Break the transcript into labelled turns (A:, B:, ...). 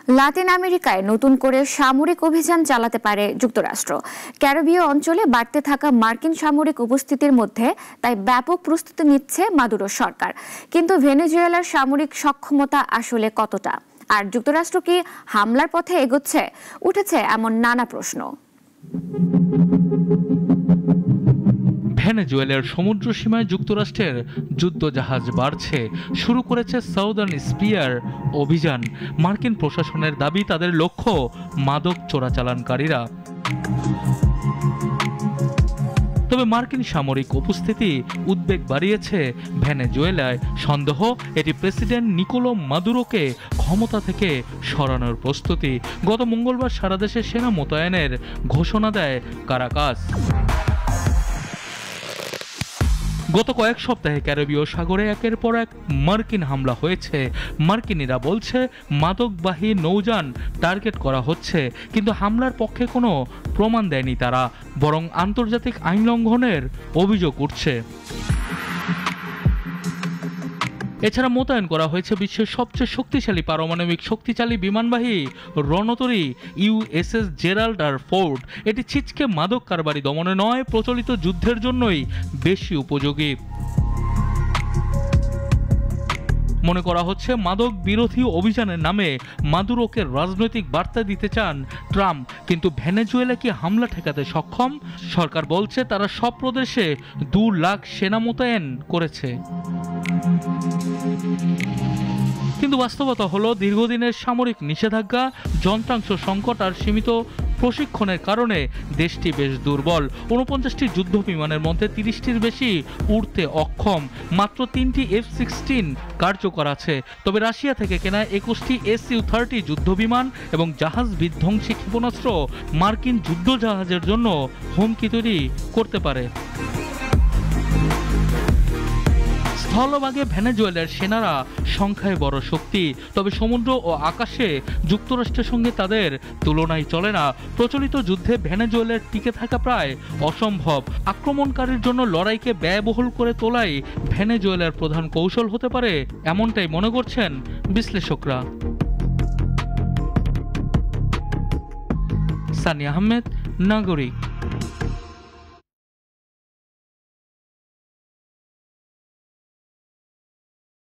A: লাতিন আমেরিকায় নতুন করে সামরিক অভিযান চালাতে পারে যুক্তরাষ্ট্র। ক্যারিবীয় অঞ্চলে বাড়তে থাকা মার্কিন সামরিক উপস্থিতির মধ্যে তাই ব্যাপক প্রস্তুতি নিচ্ছে মাদুরো সরকার। কিন্তু ভেনেজুয়েলার সামরিক সক্ষমতা আসলে কতটা, আর যুক্তরাষ্ট্র কি হামলার পথে এগোচ্ছে, উঠেছে এমন নানা প্রশ্ন।
B: ভেনেজুয়েলার সমুদ্র সীমায় যুক্তরাষ্ট্রের যুদ্ধজাহাজ বাড়ছে, শুরু করেছে সাউদার্ন স্পিয়ার অভিযান। মার্কিন প্রশাসনের দাবি তাদের লক্ষ্য মাদক চোরাচালানকারীরা। তবে মার্কিন সামরিক উপস্থিতি উদ্বেগ বাড়িয়েছে ভেনেজুয়েলায়। সন্দেহ এটি প্রেসিডেন্ট নিকোলো মাদুরোকে ক্ষমতা থেকে সরানোর প্রস্তুতি। গত মঙ্গলবার সারা দেশে সেনা মোতায়েনের ঘোষণা দেয় কারাকাস। গত কয়েক সপ্তাহে ক্যারিবীয় সাগরে একের পর এক মার্কিন হামলা হয়েছে। মার্কিনিরা বলছে মাদকবাহী নৌযান টার্গেট করা হচ্ছে, কিন্তু হামলার পক্ষে কোনো প্রমাণ দেয়নি তারা, বরং আন্তর্জাতিক আইন লঙ্ঘনের অভিযোগ উঠছে। এছাড়া মোতায়েন করা হয়েছে বিশ্বের সবচেয়ে শক্তিশালী পারমাণবিক শক্তিশালী বিমানবাহী রণতরী USS জেরাল্ড আর ফোর্ড। এটি ছিচকে মাদক কারবারি দমনে নয়, প্রচলিত যুদ্ধের জন্যই বেশি উপযোগী। মনে করা হচ্ছে মাদক বিরোধী অভিযানের নামে মাদুরোকে রাজনৈতিক বার্তা দিতে চান ট্রাম্প। কিন্তু ভেনেজুয়েলা কি হামলা ঠেকাতে সক্ষম? সরকার বলছে তারা সব প্রদেশে 2 লাখ সেনা মোতায়েন করেছে। কিন্তু বাস্তবতা হলো দীর্ঘদিনের সামরিক নিষেধাজ্ঞা, যন্ত্রাংশ সংকট আর সীমিত প্রশিক্ষণের কারণে দেশটি বেশ দুর্বল। 49টি যুদ্ধ বিমানের মধ্যে 30টির বেশি উড়তে অক্ষম। মাত্র 3টি F-16 কার্যকর আছে। তবে রাশিয়া থেকে কেনা 21টি Su-30 যুদ্ধ বিমান এবং জাহাজ বিধ্বংসী ক্ষেপণাস্ত্র মার্কিন যুদ্ধজাহাজের জন্য হুমকি তৈরি করতে পারে। স্থলভাগে ভেনেজুয়েলার সেনারা সংখ্যায় বড় শক্তি, তবে সমুদ্র ও আকাশে যুক্তরাষ্ট্রের সঙ্গে তাদের তুলনায় চলে না। প্রচলিত যুদ্ধে ভেনেজুয়েলার টিকে থাকা প্রায় অসম্ভব। আক্রমণকারীর জন্য লড়াইকে ব্যয়বহুল করে তোলাই ভেনেজুয়েলার প্রধান কৌশল হতে পারে, এমনটাই মনে করছেন বিশ্লেষকরা। সানি আহমেদ, নাগরিক।